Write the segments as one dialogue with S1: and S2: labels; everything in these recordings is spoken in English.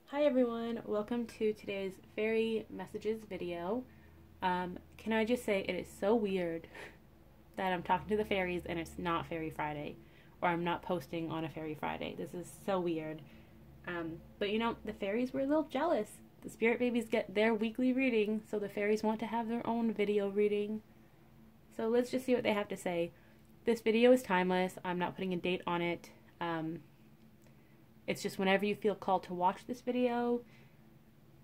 S1: Hi everyone, welcome to today's fairy messages video. Can I just say it is so weird that I'm talking to the fairies and it's not Fairy Friday, or I'm not posting on a Fairy Friday. This is so weird. But you know, the fairies were a little jealous. The spirit babies get their weekly reading, so the fairies want to have their own video reading. So let's just see what they have to say. This video is timeless. I'm not putting a date on it. It's just whenever you feel called to watch this video,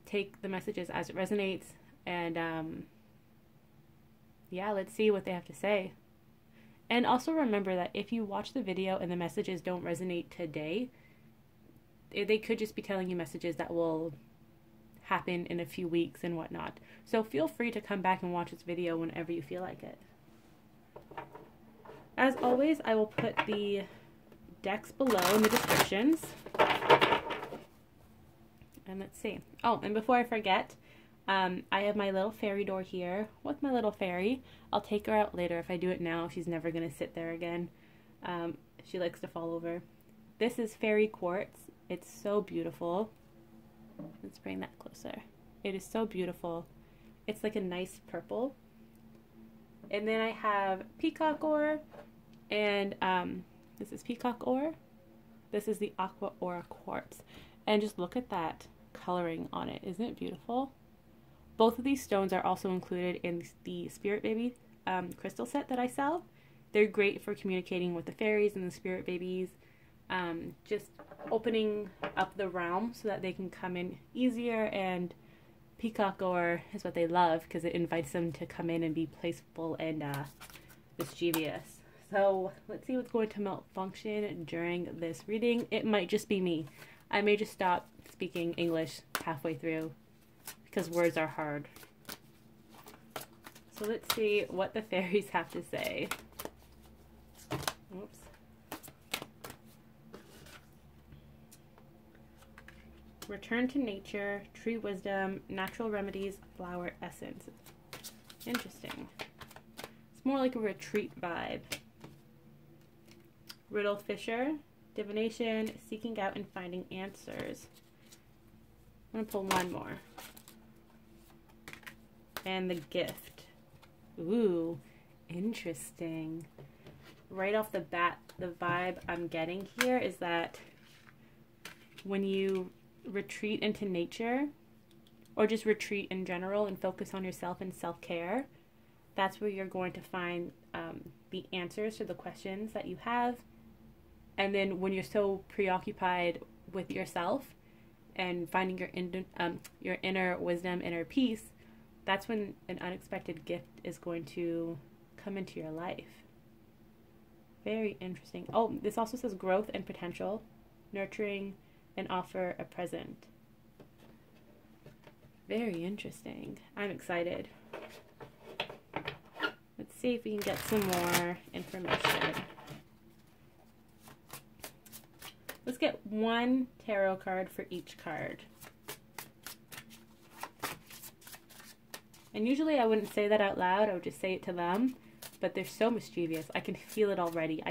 S1: take the messages as it resonates, and yeah, let's see what they have to say. And also remember that if you watch the video and the messages don't resonate today, they could just be telling you messages that will happen in a few weeks and whatnot. So feel free to come back and watch this video whenever you feel like it. As always, I will put the decks below in the descriptions. And let's see. Oh, and before I forget, I have my little fairy door here with my little fairy. I'll take her out later. If I do it now, she's never going to sit there again. She likes to fall over. This is fairy quartz. It's so beautiful. Let's bring that closer. It is so beautiful. It's like a nice purple. And then I have peacock ore, and this is peacock ore. This is the aqua aura quartz. And just look at that coloring on it. Isn't it beautiful? Both of these stones are also included in the Spirit Baby crystal set that I sell. They're great for communicating with the fairies and the spirit babies. Just opening up the realm so that they can come in easier, and peacock ore is what they love because it invites them to come in and be playful and mischievous. So let's see what's going to malfunction during this reading. It might just be me. I may just stop speaking English halfway through because words are hard. So let's see what the fairies have to say. Oops. Return to nature, tree wisdom, natural remedies, flower essence. Interesting. It's more like a retreat vibe. Riddle Fisher, divination, seeking out and finding answers. I'm going to pull one more. And the gift. Ooh, interesting. Right off the bat, the vibe I'm getting here is that when you retreat into nature, or just retreat in general and focus on yourself and self-care, that's where you're going to find the answers to the questions that you have. And then when you're so preoccupied with yourself and finding your inner wisdom, inner peace, that's when an unexpected gift is going to come into your life. Very interesting. Oh, this also says growth and potential, nurturing, and offer a present. Very interesting. I'm excited. Let's see if we can get some more information. Let's get one tarot card for each card. And usually I wouldn't say that out loud, I would just say it to them, but they're so mischievous. I can feel it already.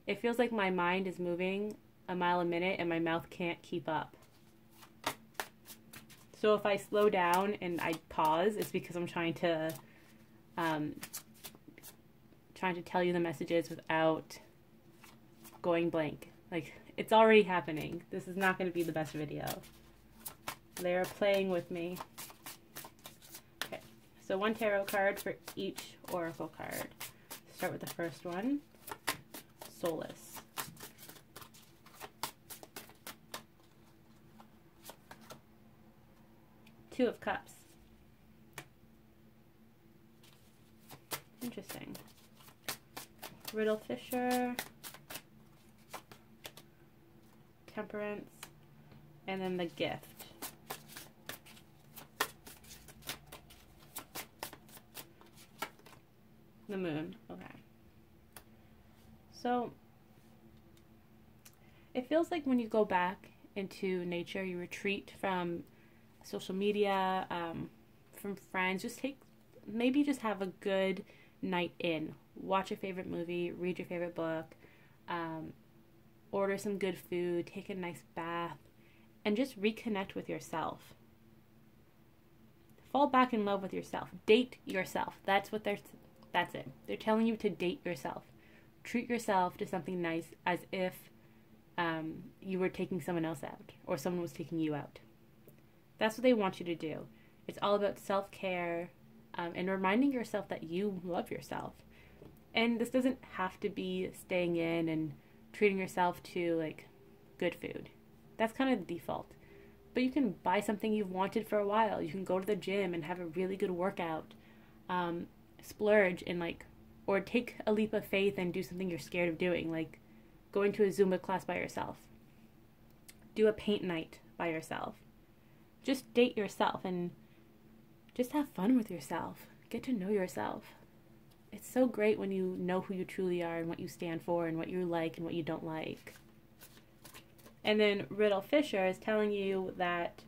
S1: It feels like my mind is moving a mile a minute and my mouth can't keep up. So if I slow down and I pause, it's because I'm trying to tell you the messages without going blank. Like, it's already happening. This is not going to be the best video. They're playing with me. Okay, so one tarot card for each oracle card. Start with the first one. Solace. Two of Cups. Interesting. Riddle Fisher. Temperance. And then the gift. The moon. Okay. So, it feels like when you go back into nature, you retreat from social media, from friends, maybe just have a good night in. Watch your favorite movie, read your favorite book, order some good food, take a nice bath, and just reconnect with yourself. Fall back in love with yourself. Date yourself. That's it. They're telling you to date yourself. Treat yourself to something nice as if you were taking someone else out or someone was taking you out. That's what they want you to do. It's all about self-care and reminding yourself that you love yourself. And this doesn't have to be staying in and treating yourself to like good food. That's kind of the default. But you can buy something you've wanted for a while. You can go to the gym and have a really good workout. Splurge and or take a leap of faith and do something you're scared of doing, like going to a Zumba class by yourself. Do a paint night by yourself. Just date yourself and just have fun with yourself. Get to know yourself. It's so great when you know who you truly are and what you stand for and what you like and what you don't like. And then Riddle Fisher is telling you that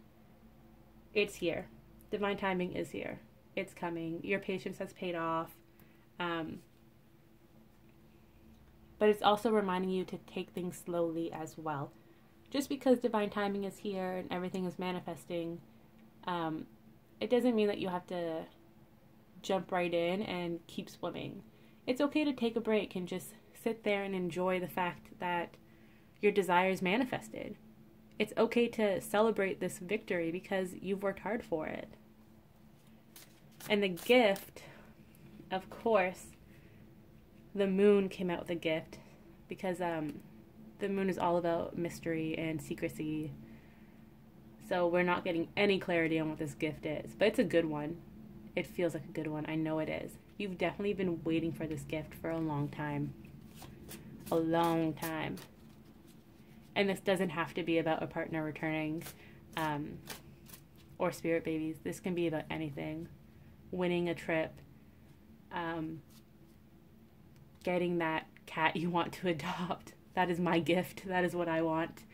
S1: it's here. Divine timing is here. It's coming. Your patience has paid off. But it's also reminding you to take things slowly as well. Just because divine timing is here and everything is manifesting, it doesn't mean that you have to jump right in and keep swimming. It's okay to take a break and just sit there and enjoy the fact that your desires manifested. It's okay to celebrate this victory because you've worked hard for it. And the gift, of course, the moon came out with a gift because the moon is all about mystery and secrecy. So we're not getting any clarity on what this gift is, but it's a good one. It feels like a good one. I know it is. You've definitely been waiting for this gift for a long time. A long time. And this doesn't have to be about a partner returning or spirit babies. This can be about anything. Winning a trip. Getting that cat you want to adopt. That is my gift. That is what I want.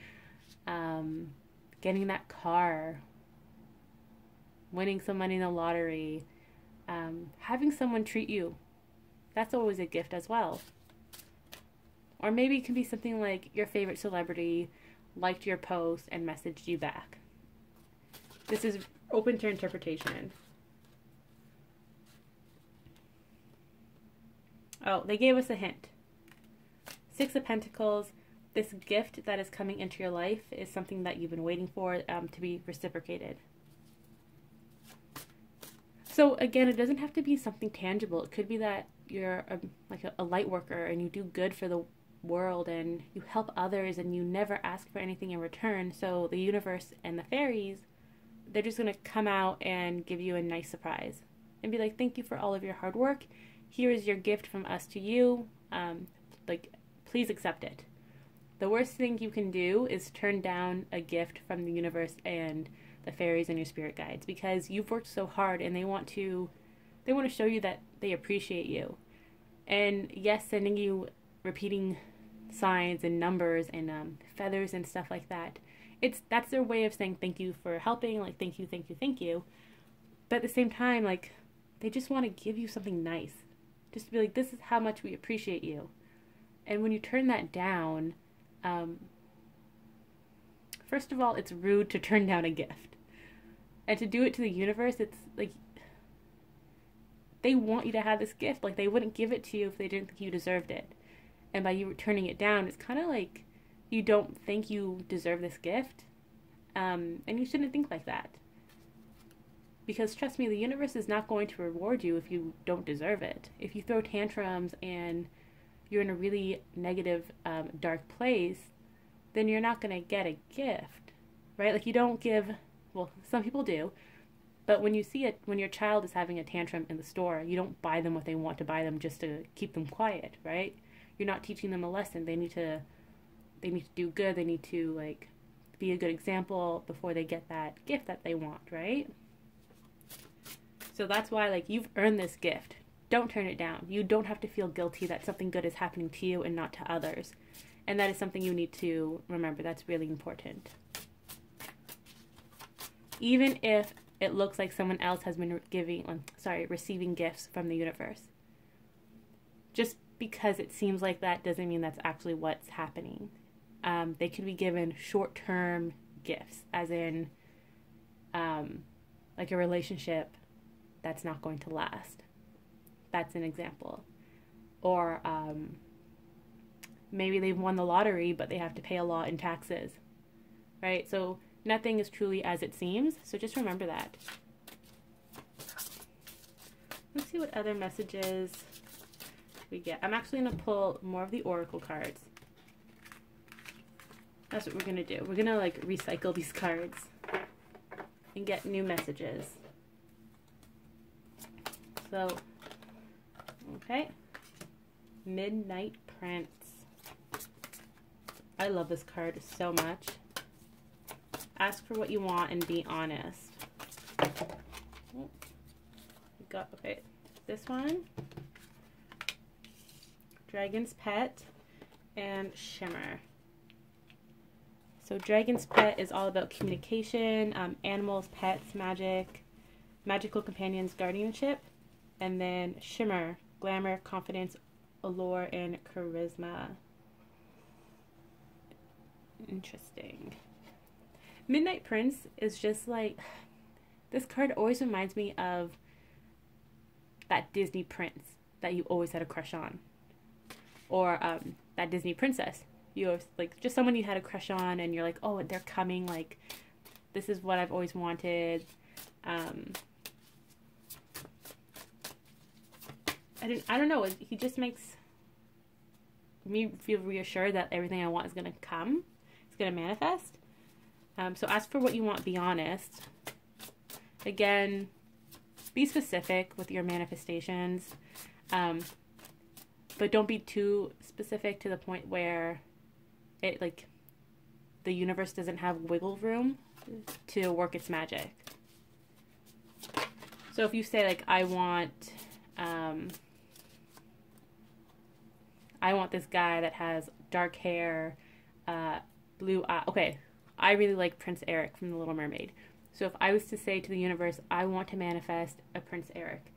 S1: Getting that car. Winning some money in the lottery. Having someone treat you. That's always a gift as well. Or maybe it can be something like your favorite celebrity liked your post and messaged you back. This is open to interpretation. Oh, they gave us a hint. 6 of Pentacles. This gift that is coming into your life is something that you've been waiting for to be reciprocated. So again, it doesn't have to be something tangible. It could be that you're a light worker and you do good for the world and you help others and you never ask for anything in return. So the universe and the fairies, they're just going to come out and give you a nice surprise and be like, thank you for all of your hard work. Here is your gift from us to you. Please accept it. The worst thing you can do is turn down a gift from the universe and the fairies and your spirit guides, because you've worked so hard and they want to show you that they appreciate you. And yes, sending you repeating signs and numbers and feathers and stuff like that, that's their way of saying thank you for helping, like thank you, thank you, thank you. But at the same time, like, they just want to give you something nice, just to be like, this is how much we appreciate you. And when you turn that down, first of all, it's rude to turn down a gift. And to do it to the universe, it's like, they want you to have this gift. Like, they wouldn't give it to you if they didn't think you deserved it. And by you turning it down, it's kind of like you don't think you deserve this gift. And you shouldn't think like that. Because trust me, the universe is not going to reward you if you don't deserve it. If you throw tantrums and you're in a really negative, dark place, then you're not going to get a gift, right? Like, you don't give, well, some people do, but when you see it, when your child is having a tantrum in the store, you don't buy them what they want to buy them just to keep them quiet, right? You're not teaching them a lesson. They need to do good. They need to, like, be a good example before they get that gift that they want, right? So that's why, like, you've earned this gift. Don't turn it down. You don't have to feel guilty that something good is happening to you and not to others. And that is something you need to remember. That's really important. Even if it looks like someone else has been receiving gifts from the universe. Just because it seems like that doesn't mean that's actually what's happening. They could be given short-term gifts, as in like a relationship that's not going to last. That's an example. Or maybe they've won the lottery, but they have to pay a lot in taxes, right? So nothing is truly as it seems. So just remember that. Let's see what other messages we get. I'm actually going to pull more of the oracle cards. That's what we're going to do. We're going to like recycle these cards and get new messages. So, okay. Midnight Prince. I love this card so much. Ask for what you want and be honest. Oh, got, okay, this one. Dragon's Pet and Shimmer. So Dragon's Pet is all about communication, animals, pets, magic, magical companions, guardianship. And then Shimmer, glamour, confidence, allure, and charisma. Interesting. Midnight Prince is just like, this card always reminds me of that Disney prince that you always had a crush on. Or that Disney princess. You always, like, just someone you had a crush on and you're like, oh, they're coming, like, this is what I've always wanted. I don't know, he just makes me feel reassured that everything I want is going to come. It's going to manifest. So ask for what you want, be honest. Again, be specific with your manifestations. But don't be too specific to the point where it, like, the universe doesn't have wiggle room to work its magic. So if you say, like, I want this guy that has dark hair, blue eye. Okay, I really like Prince Eric from The Little Mermaid. So if I was to say to the universe, I want to manifest a Prince Eric,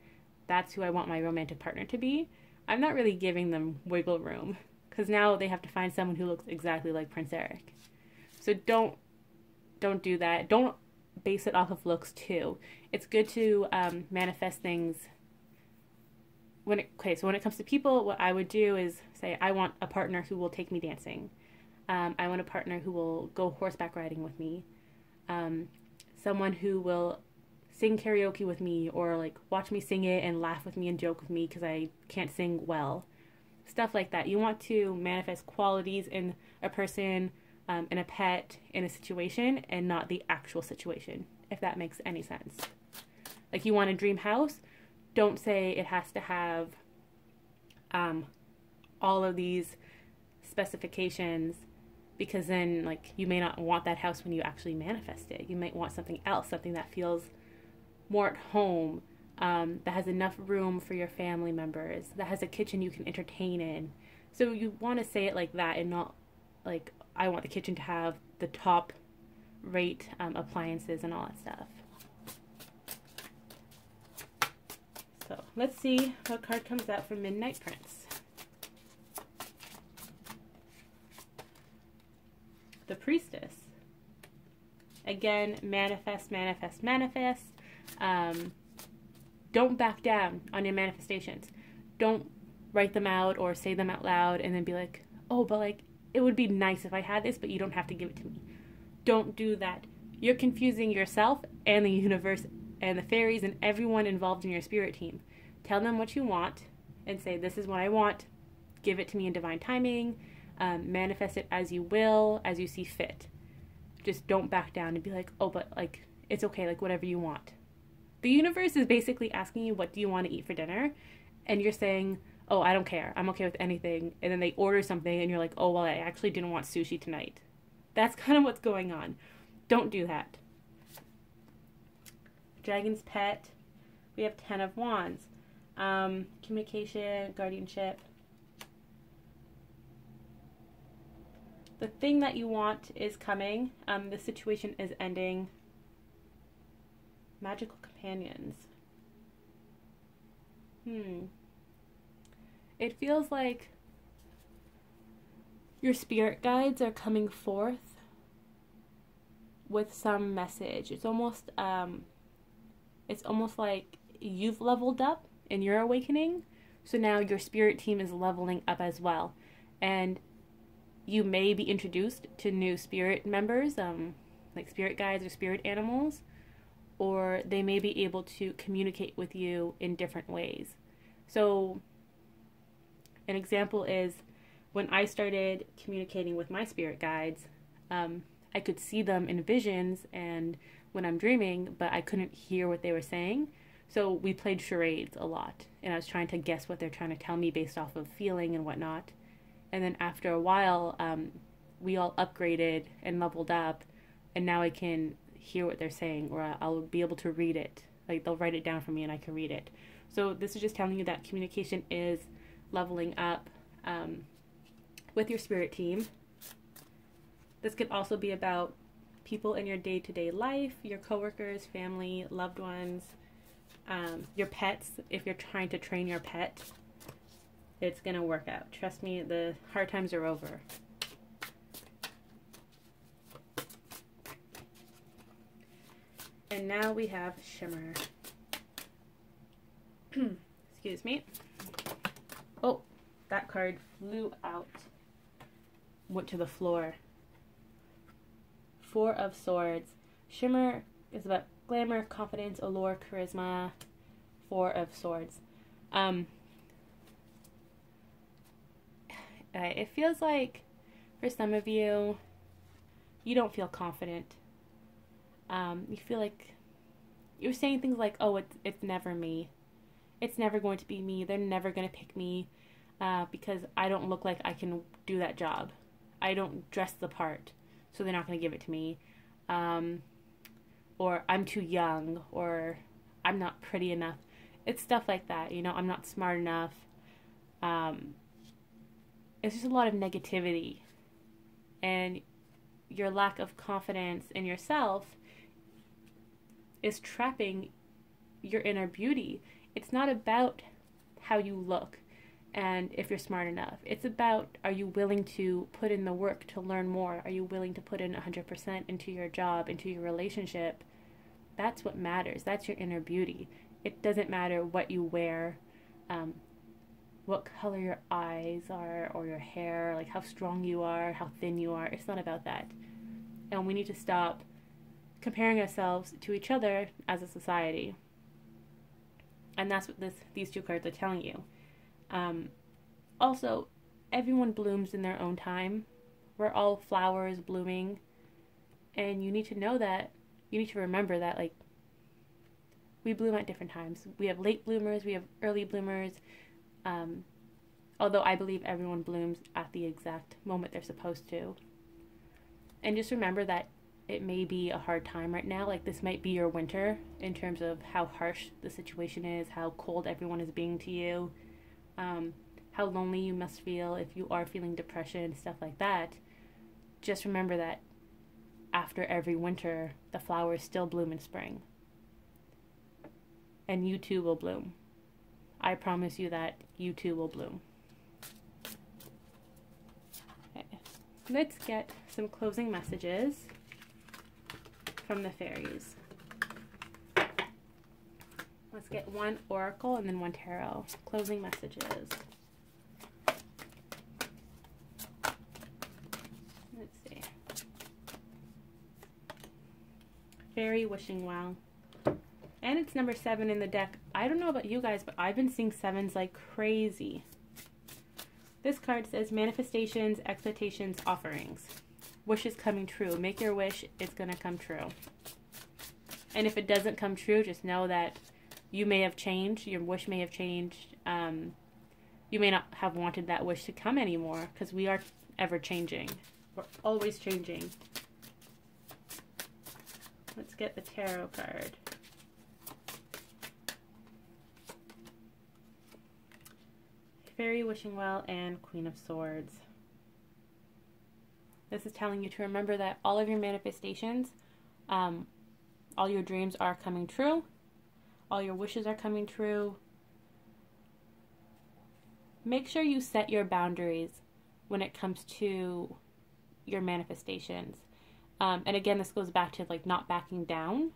S1: that's who I want my romantic partner to be, I'm not really giving them wiggle room, because now they have to find someone who looks exactly like Prince Eric. So don't do that. Don't base it off of looks too. It's good to manifest things. So when it comes to people, what I would do is say, I want a partner who will take me dancing. I want a partner who will go horseback riding with me. Someone who will sing karaoke with me, or like watch me sing it and laugh with me and joke with me because I can't sing well. Stuff like that. You want to manifest qualities in a person, in a pet, in a situation, and not the actual situation, if that makes any sense. Like, you want a dream house, don't say it has to have all of these specifications, because then, like, you may not want that house when you actually manifest it. You might want something else, something that feels more at home, that has enough room for your family members, that has a kitchen you can entertain in. So you want to say it like that, and not like, I want the kitchen to have the top rate appliances and all that stuff. So let's see what card comes out for Midnight Prince. The Priestess. Again, manifest, manifest, manifest. Don't back down on your manifestations. Don't write them out or say them out loud and then be like, oh, but like, it would be nice if I had this, but you don't have to give it to me. Don't do that. You're confusing yourself and the universe and the fairies and everyone involved in your spirit team. Tell them what you want and say, this is what I want. Give it to me in divine timing. Manifest it as you will, as you see fit. Just don't back down and be like, oh, but like, it's okay, like whatever you want. The universe is basically asking you, what do you want to eat for dinner? And you're saying, oh, I don't care. I'm okay with anything. And then they order something and you're like, oh, well, I actually didn't want sushi tonight. That's kind of what's going on. Don't do that. Dragon's Pet. We have 10 of Wands. Communication, guardianship. The thing that you want is coming. The situation is ending. Magical companions. It feels like your spirit guides are coming forth with some message. It's almost like you've leveled up in your awakening. So now your spirit team is leveling up as well. And you may be introduced to new spirit members, like spirit guides or spirit animals, or they may be able to communicate with you in different ways. So an example is when I started communicating with my spirit guides, I could see them in visions and when I'm dreaming, but I couldn't hear what they were saying. So we played charades a lot, and I was trying to guess what they're trying to tell me based off of feeling and whatnot. And then after a while, we all upgraded and leveled up, and now I can hear what they're saying, or I'll be able to read it. Like, they'll write it down for me and I can read it. So this is just telling you that communication is leveling up with your spirit team. This could also be about people in your day-to-day life, your coworkers, family, loved ones, your pets. If you're trying to train your pet, it's gonna work out. Trust me, the hard times are over. And now we have Shimmer. Excuse me. Oh, that card flew out. Went to the floor. Four of Swords. Shimmer is about glamour, confidence, allure, charisma. Four of Swords. It feels like for some of you, you don't feel confident. You feel like you're saying things like, oh, it's never me. It's never going to be me. They're never going to pick me because I don't look like I can do that job. I don't dress the part, so they're not going to give it to me. Or I'm too young, or I'm not pretty enough. It's stuff like that, you know, I'm not smart enough. It's just a lot of negativity. And your lack of confidence in yourself is trapping your inner beauty. It's not about how you look and if you're smart enough. It's about, are you willing to put in the work to learn more? Are you willing to put in 100% into your job, into your relationship? That's what matters. That's your inner beauty. It doesn't matter what you wear, what color your eyes are, or your hair, like how strong you are, how thin you are. It's not about that. And we need to stop comparing ourselves to each other as a society. And that's what these two cards are telling you. Also, everyone blooms in their own time. We're all flowers blooming. And you need to know that, you need to remember that, like, we bloom at different times. We have late bloomers, we have early bloomers. Although I believe everyone blooms at the exact moment they're supposed to. And just remember that it may be a hard time right now. Like, this might be your winter in terms of how harsh the situation is, how cold everyone is being to you, how lonely you must feel if you are feeling depression, stuff like that. Just remember that after every winter, the flowers still bloom in spring. And you too will bloom. I promise you that you too will bloom. Okay. Let's get some closing messages from the fairies. Let's get one oracle and then one tarot. Closing messages. Let's see. Fairy wishing well. And it's number 7 in the deck. I don't know about you guys, but I've been seeing 7s like crazy. This card says manifestations, expectations, offerings. Wishes coming true. Make your wish, it's going to come true. And if it doesn't come true, just know that you may have changed. Your wish may have changed. You may not have wanted that wish to come anymore, because we are ever changing. We're always changing. Let's get the tarot card. Fairy wishing well and Queen of Swords. This is telling you to remember that all of your manifestations, all your dreams are coming true. All your wishes are coming true. Make sure you set your boundaries when it comes to your manifestations. And again, this goes back to like not backing down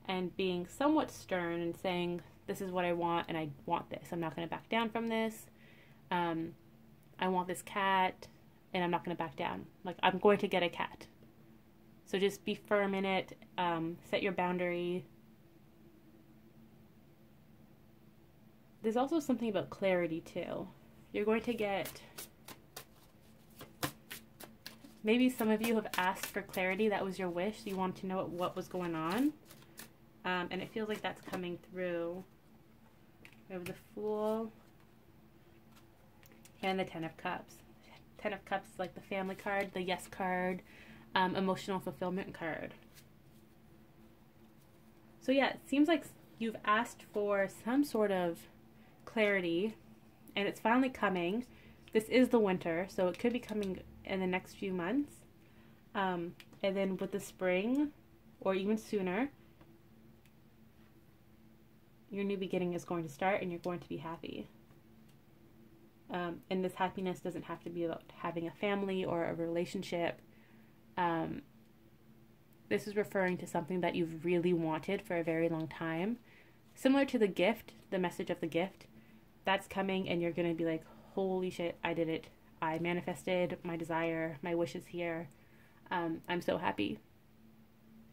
S1: and being somewhat stern and saying, this is what I want and I want this. I'm not going to back down from this. I want this cat and I'm not going to back down. Like, I'm going to get a cat. So just be firm in it. Set your boundary. There's also something about clarity too. You're going to get, maybe some of you have asked for clarity. That was your wish. You wanted to know what was going on. And it feels like that's coming through. We have the Fool and the Ten of Cups. Ten of Cups is like the family card, the yes card, emotional fulfillment card. So yeah, it seems like you've asked for some sort of clarity and it's finally coming. This is the winter, so it could be coming in the next few months. And then with the spring, or even sooner, your new beginning is going to start and you're going to be happy. And this happiness doesn't have to be about having a family or a relationship. This is referring to something that you've really wanted for a very long time. Similar to the gift, the message of the gift, that's coming and you're going to be like, holy shit, I did it. I manifested my desire. My wish is here. I'm so happy.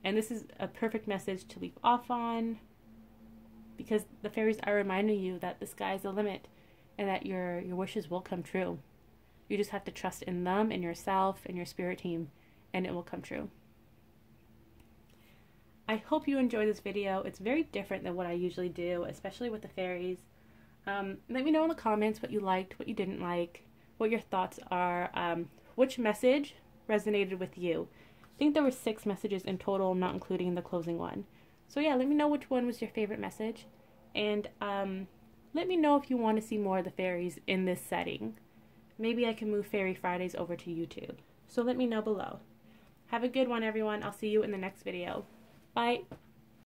S1: And this is a perfect message to leave off on, because the fairies are reminding you that the sky's the limit and that your wishes will come true. You just have to trust in them, in yourself, and your spirit team, and it will come true. I hope you enjoyed this video. It's very different than what I usually do, especially with the fairies. Let me know in the comments what you liked, what you didn't like, what your thoughts are, which message resonated with you. I think there were 6 messages in total, not including the closing one. So yeah, let me know which one was your favorite message, and let me know if you want to see more of the fairies in this setting. Maybe I can move Fairy Fridays over to YouTube. So let me know below. Have a good one, everyone. I'll see you in the next video. Bye.